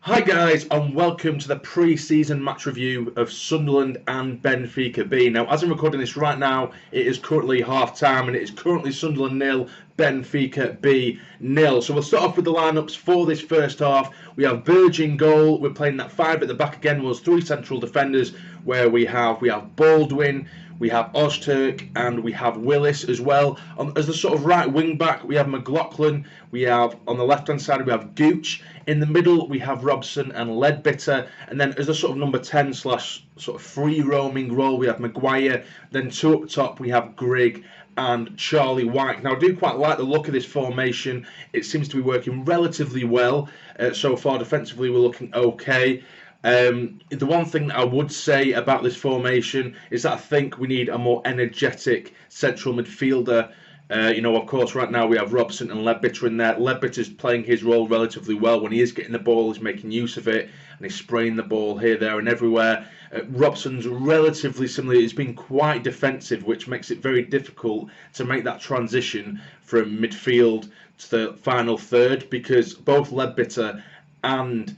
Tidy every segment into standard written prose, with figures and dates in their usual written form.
Hi guys, and welcome to the pre-season match review of Sunderland and Benfica B. Now, as I'm recording this right now, it is currently half-time and it is currently Sunderland 0, Benfica B 0. So we'll start off with the lineups for this first half. We have Burge in goal. We're playing that five at the back again. Was three central defenders where we have Baldwin, we have Ozturk, and we have Willis as well. As the sort of right wing back, we have McLaughlin. We have on the left hand side we have Gooch. In the middle we have Robson and Leadbitter, and then as a sort of number 10 slash sort of free roaming role we have Maguire. Then two up top we have Grigg and Charlie White. Now I do quite like the look of this formation. It seems to be working relatively well so far. Defensively we're looking okay. The one thing that I would say about this formation is that I think we need a more energetic central midfielder. Of course, right now we have Robson and Leadbitter in there. Leadbitter's playing his role relatively well. When he is getting the ball, he's making use of it, and he's spraying the ball here, there, and everywhere. Robson's relatively similar. He's been quite defensive, which makes it very difficult to make that transition from midfield to the final third, because both Leadbitter and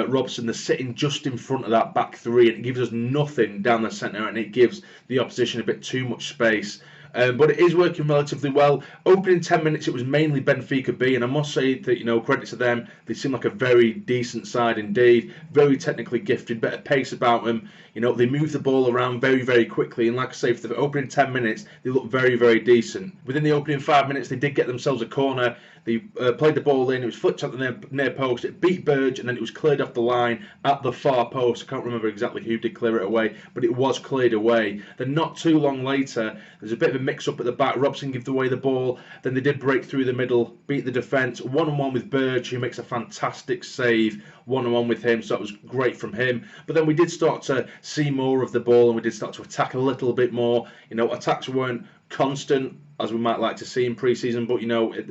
Robson, they're sitting just in front of that back three, and it gives us nothing down the centre, and it gives the opposition a bit too much space. But it is working relatively well. Opening 10 minutes, it was mainly Benfica B, and I must say that, credit to them, they seem like a very decent side indeed. Very technically gifted, bit of pace about them. They move the ball around very, very quickly, and like I say, for the opening 10 minutes, they look very, very decent. Within the opening 5 minutes, they did get themselves a corner. They played the ball in, it was flicked at the near post, it beat Burge, and then it was cleared off the line at the far post. I can't remember exactly who did clear it away, but it was cleared away. Then not too long later, there's a bit of a mix-up at the back. Robson gave away the ball, then they did break through the middle, beat the defence, one-on-one with Burge, who makes a fantastic save, one-on-one with him, so that was great from him. But then we did start to see more of the ball, and we did start to attack a little bit more. Attacks weren't constant as we might like to see in pre-season, but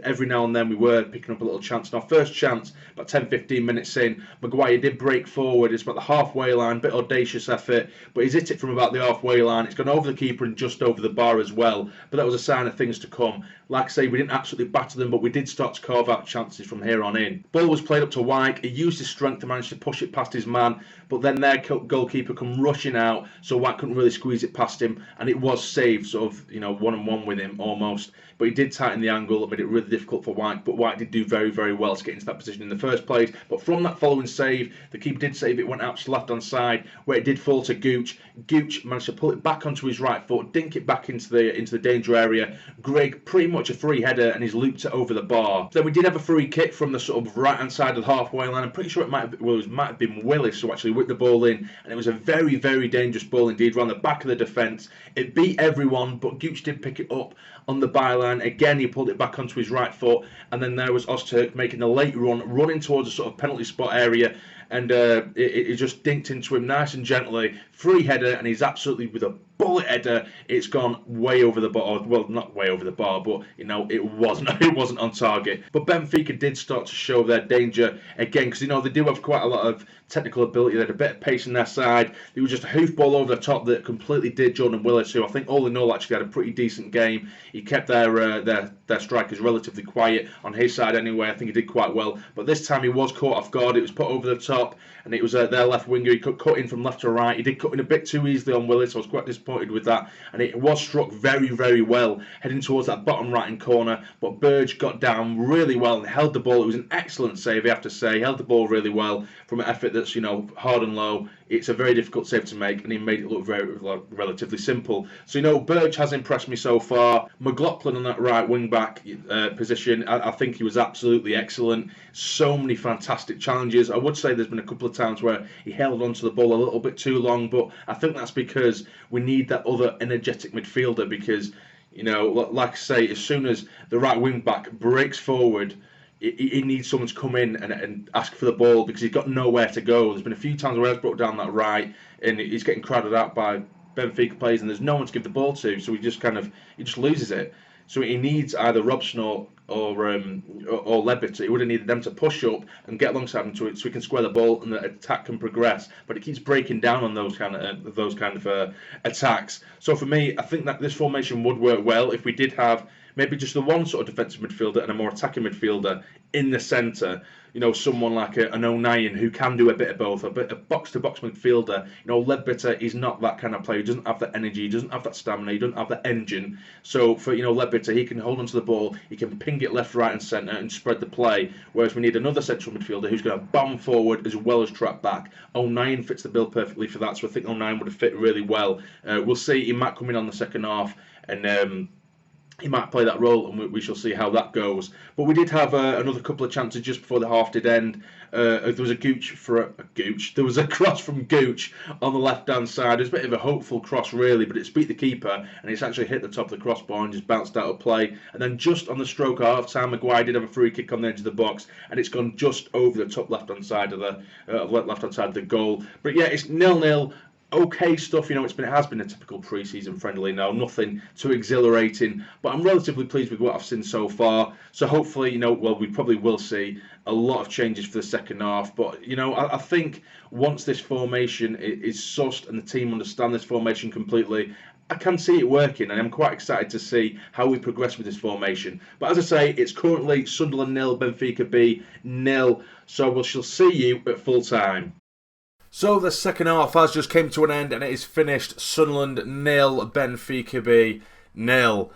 every now and then we were picking up a little chance. And our first chance, about 10-15 minutes in, Maguire did break forward. It's about the halfway line, bit audacious effort, but he's hit it from about the halfway line. It's gone over the keeper and just over the bar as well, but that was a sign of things to come. Like I say, we didn't absolutely batter them, but we did start to carve out chances from here on in. Ball was played up to White. He used his strength to manage to push it past his man, but then their goalkeeper come rushing out, so White couldn't really squeeze it past him, and it was saved, sort of, one-on-one with him almost. But he did tighten the angle, it made it really difficult for White, but White did do very, very well to get into that position in the first place. But from that following save, the keeper did save it, went out to the left-hand side, where it did fall to Gooch. Gooch managed to pull it back onto his right foot, dink it back into the danger area. Grigg, pretty much a free header, and he's looped it over the bar. Then we did have a free kick from the sort of right-hand side of the halfway line. I'm pretty sure it might have been Willis who actually whipped the ball in, and it was a very, very dangerous ball indeed, around the back of the defence. It beat everyone, but Gooch did pick it up on the byline. Again, he pulled it back onto his right foot, and then there was Ozturk making a late run, running towards a sort of penalty spot area, and it just dinked into him nice and gently. Free header, and he's absolutely, with a bullet header, it's gone way over the bar. Well, not way over the bar, but it wasn't on target. But Benfica did start to show their danger again, because they do have quite a lot of technical ability. They had a bit of pace on their side. It was just a hoof ball over the top that completely did Jordan Willis, who I think all in all actually had a pretty decent game. He kept their strikers relatively quiet on his side anyway. I think he did quite well, but this time he was caught off guard. It was put over the top, and it was their left winger. He could cut in from left to right. He did cut in a bit too easily on Willis. I was quite disappointed with that, and it was struck very, very well, heading towards that bottom right-hand corner, but Burge got down really well and held the ball. It was an excellent save, I have to say. He held the ball really well from an effort that's, hard and low. It's a very difficult save to make, and he made it look relatively simple. So, Burge has impressed me so far. McLaughlin on that right wing-back position, I think he was absolutely excellent. So many fantastic challenges. I would say there's been a couple of times where he held onto the ball a little bit too long, but I think that's because we need that other energetic midfielder, because, like I say, as soon as the right wing-back breaks forward, he needs someone to come in and ask for the ball, because he's got nowhere to go. There's been a few times where he's brought down that right, and he's getting crowded out by Benfica players, and there's no one to give the ball to, so he just loses it. So he needs either Robson or Leadbitter. He would have needed them to push up and get alongside him so he can square the ball and the attack can progress. But it keeps breaking down on those kind of attacks. So for me, I think that this formation would work well if we did have maybe just the one sort of defensive midfielder and a more attacking midfielder in the centre. Someone like an O'Nien who can do a bit of both, a bit of box-to-box midfielder. Leadbitter is not that kind of player. He doesn't have that energy, he doesn't have that stamina, he doesn't have that engine. So for Leadbitter, he can hold onto the ball, he can ping it left, right, and centre and spread the play. Whereas we need another central midfielder who's going to bomb forward as well as track back. O'Nien fits the bill perfectly for that, so I think O'Nien would have fit really well. We'll see. He might come in on the second half and he might play that role, and we shall see how that goes. But we did have another couple of chances just before the half did end. There was There was a cross from Gooch on the left-hand side. It was a bit of a hopeful cross, really, but it's beat the keeper, and it's actually hit the top of the crossbar and just bounced out of play. And then just on the stroke of half-time, Maguire did have a free kick on the edge of the box, and it's gone just over the top left-hand side of the goal. But yeah, it's 0-0. Okay stuff, it has been a typical pre-season friendly now, nothing too exhilarating, but I'm relatively pleased with what I've seen so far. So hopefully, we probably will see a lot of changes for the second half. But I think once this formation is sussed and the team understand this formation completely, I can see it working, and I'm quite excited to see how we progress with this formation. But as I say, it's currently Sunderland 0, Benfica B 0. So we shall see you at full time. So the second half has just came to an end, and it is finished Sunderland 0, Benfica B 0.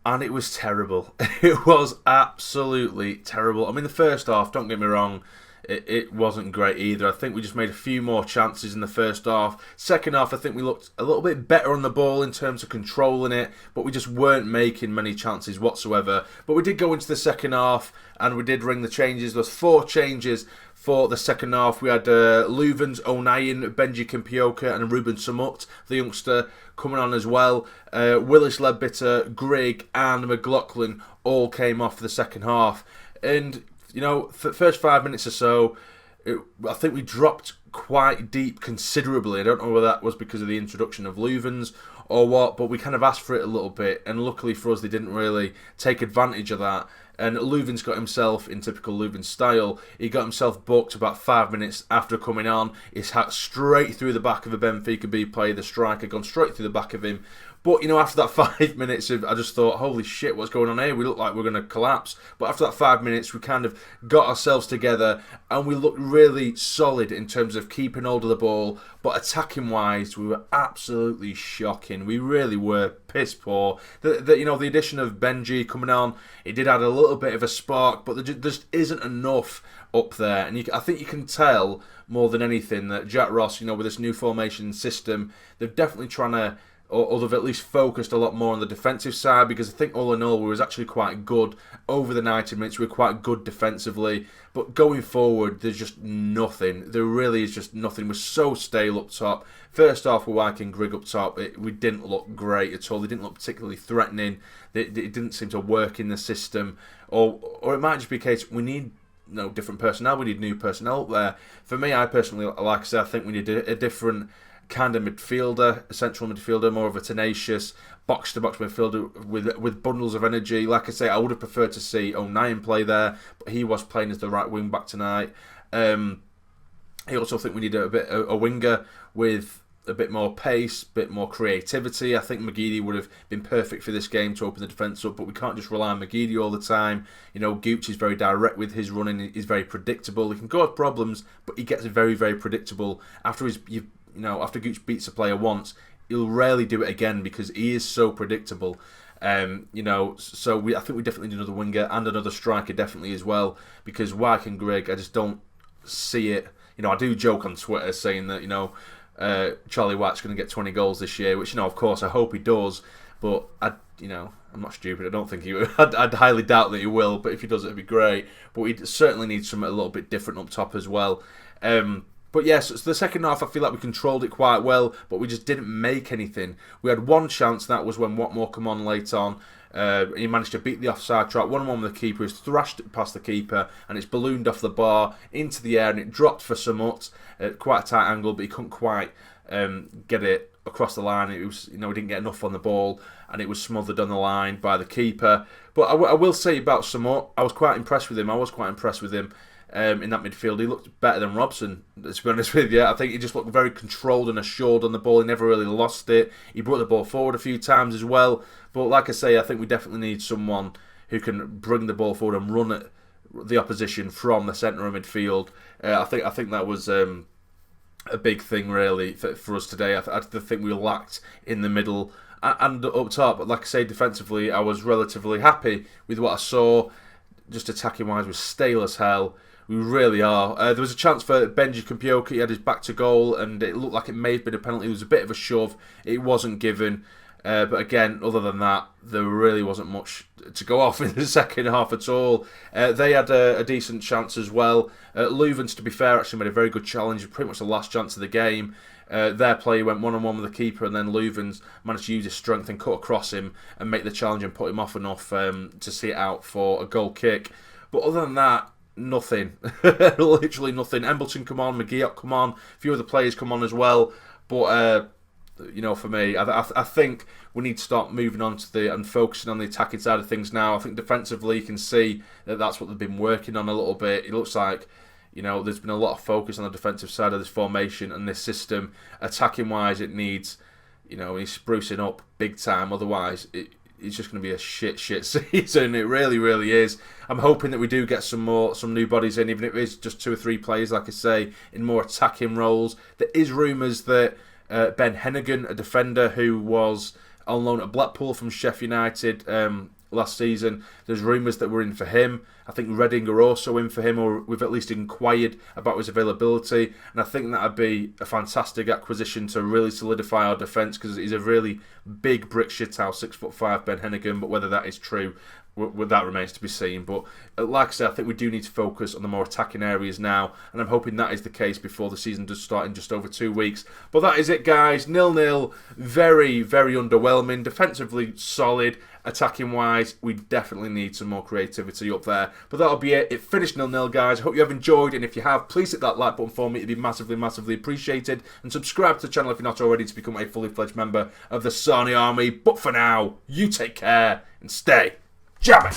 And it was terrible. It was absolutely terrible. I mean, the first half, don't get me wrong, it wasn't great either. I think we just made a few more chances in the first half. Second half, I think we looked a little bit better on the ball in terms of controlling it, but we just weren't making many chances whatsoever. But we did go into the second half, and we did ring the changes. There was 4 changes for the second half. We had Leuven's, O'Nien, Benji Kimpioka and Ruben Samut, the youngster, coming on as well. Willis, Leadbitter, Grigg and McLaughlin all came off for the second half. And, for the first 5 minutes or so, I think we dropped quite deep considerably. I don't know whether that was because of the introduction of Leuven's or what, but we kind of asked for it a little bit, and luckily for us, they didn't really take advantage of that. And Leuven's got himself, in typical Leuven style, he got himself booked about 5 minutes after coming on. He's hacked straight through the back of a Benfica B player, the striker, gone straight through the back of him. But, after that 5 minutes, I just thought, holy shit, what's going on here? We look like we're going to collapse. But after that 5 minutes, we kind of got ourselves together, and we looked really solid in terms of keeping hold of the ball. But attacking-wise, we were absolutely shocking. We really were piss poor. The addition of Benji coming on, it did add a little bit of a spark, but there just isn't enough up there. And I think you can tell more than anything that Jack Ross, with this new formation system, they're definitely trying to, or they've at least focused a lot more on the defensive side, because I think all in all we was actually quite good over the 90 minutes. We were quite good defensively, but going forward there's just nothing. There really is just nothing. We're so stale up top. First half with Pike and Grigg up top, we didn't look great at all. They didn't look particularly threatening. It didn't seem to work in the system, or it might just be a case we need different personnel. We need new personnel up there. For me, I personally, like I said, I think we need a different kind of midfielder, a central midfielder, more of a tenacious box-to-box midfielder with bundles of energy. Like I say, I would have preferred to see O'Nien play there, but he was playing as the right wing back tonight. I also think we need a winger with a bit more pace, a bit more creativity. I think McGeady would have been perfect for this game to open the defence up, but we can't just rely on McGeady all the time. Gooch is very direct with his running. He's very predictable. He can cause problems, but he gets very, very predictable. After Gooch beats a player once, he'll rarely do it again because he is so predictable. I think we definitely need another winger and another striker definitely as well, because Wyke and Grigg, I just don't see it. I do joke on Twitter saying that Charlie White's going to get 20 goals this year, which of course I hope he does, but I'm not stupid. I don't think he will. I'd highly doubt that he will, but if he does, it'd be great. But we certainly need something a little bit different up top as well. But yes, so the second half, I feel like we controlled it quite well, but we just didn't make anything. We had one chance, that was when Watmore come on late on. He managed to beat the offside trap, 1-on-1 with the keeper. He's thrashed it past the keeper, and it's ballooned off the bar into the air, and it dropped for Samut at quite a tight angle, but he couldn't quite get it across the line. It was, he didn't get enough on the ball, and it was smothered on the line by the keeper. But I will say about Samut, I was quite impressed with him. in that midfield. He looked better than Robson, to be honest with you. I think he just looked very controlled and assured on the ball. He never really lost it. He brought the ball forward a few times as well. But like I say, I think we definitely need someone who can bring the ball forward and run at the opposition from the centre of midfield. I think that was a big thing really for us today. I think we lacked in the middle and up top. But like I say, defensively, I was relatively happy with what I saw. Just attacking wise, we're stale as hell. We really are. There was a chance for Benji Kompioka. He had his back to goal, and it looked like it may have been a penalty. It was a bit of a shove. It wasn't given. But again, other than that, there really wasn't much to go off in the second half at all. They had a decent chance as well. Leuven's, to be fair, actually made a very good challenge. Pretty much the last chance of the game. Their player went one-on-one with the keeper, and then Leuven's managed to use his strength and cut across him and make the challenge and put him off enough to see it out for a goal kick. But other than that, nothing. Literally nothing. Embleton come on, McGeoch come on, a few other players come on as well. But for me, I think we need to start moving on to and focusing on the attacking side of things now. I think defensively you can see that that's what they've been working on a little bit. It looks like there's been a lot of focus on the defensive side of this formation and this system. Attacking wise, it needs he's sprucing up big time. Otherwise, it's just going to be a shit season. It really, really is. I'm hoping that we do get some new bodies in, even if it is just 2 or 3 players, like I say, in more attacking roles. There is rumours that Ben Hennigan, a defender who was on loan at Blackpool from Sheffield United last season, there's rumours that we're in for him. I think Reading are also in for him, or we've at least inquired about his availability, and I think that would be a fantastic acquisition to really solidify our defence, because he's a really big brick shithouse, 6'5", Ben Hennigan, but whether that is true, that remains to be seen. But like I said, I think we do need to focus on the more attacking areas now, and I'm hoping that is the case before the season does start in just over 2 weeks. But that is it, guys. 0-0, very, very underwhelming. Defensively solid. Attacking wise, we definitely need some more creativity up there. But that'll be it. It finished 0-0, guys. I hope you have enjoyed, and if you have, please hit that like button for me. It'd be massively, massively appreciated. And subscribe to the channel if you're not already to become a fully fledged member of the Sarny Army. But for now, you take care and stay jamming.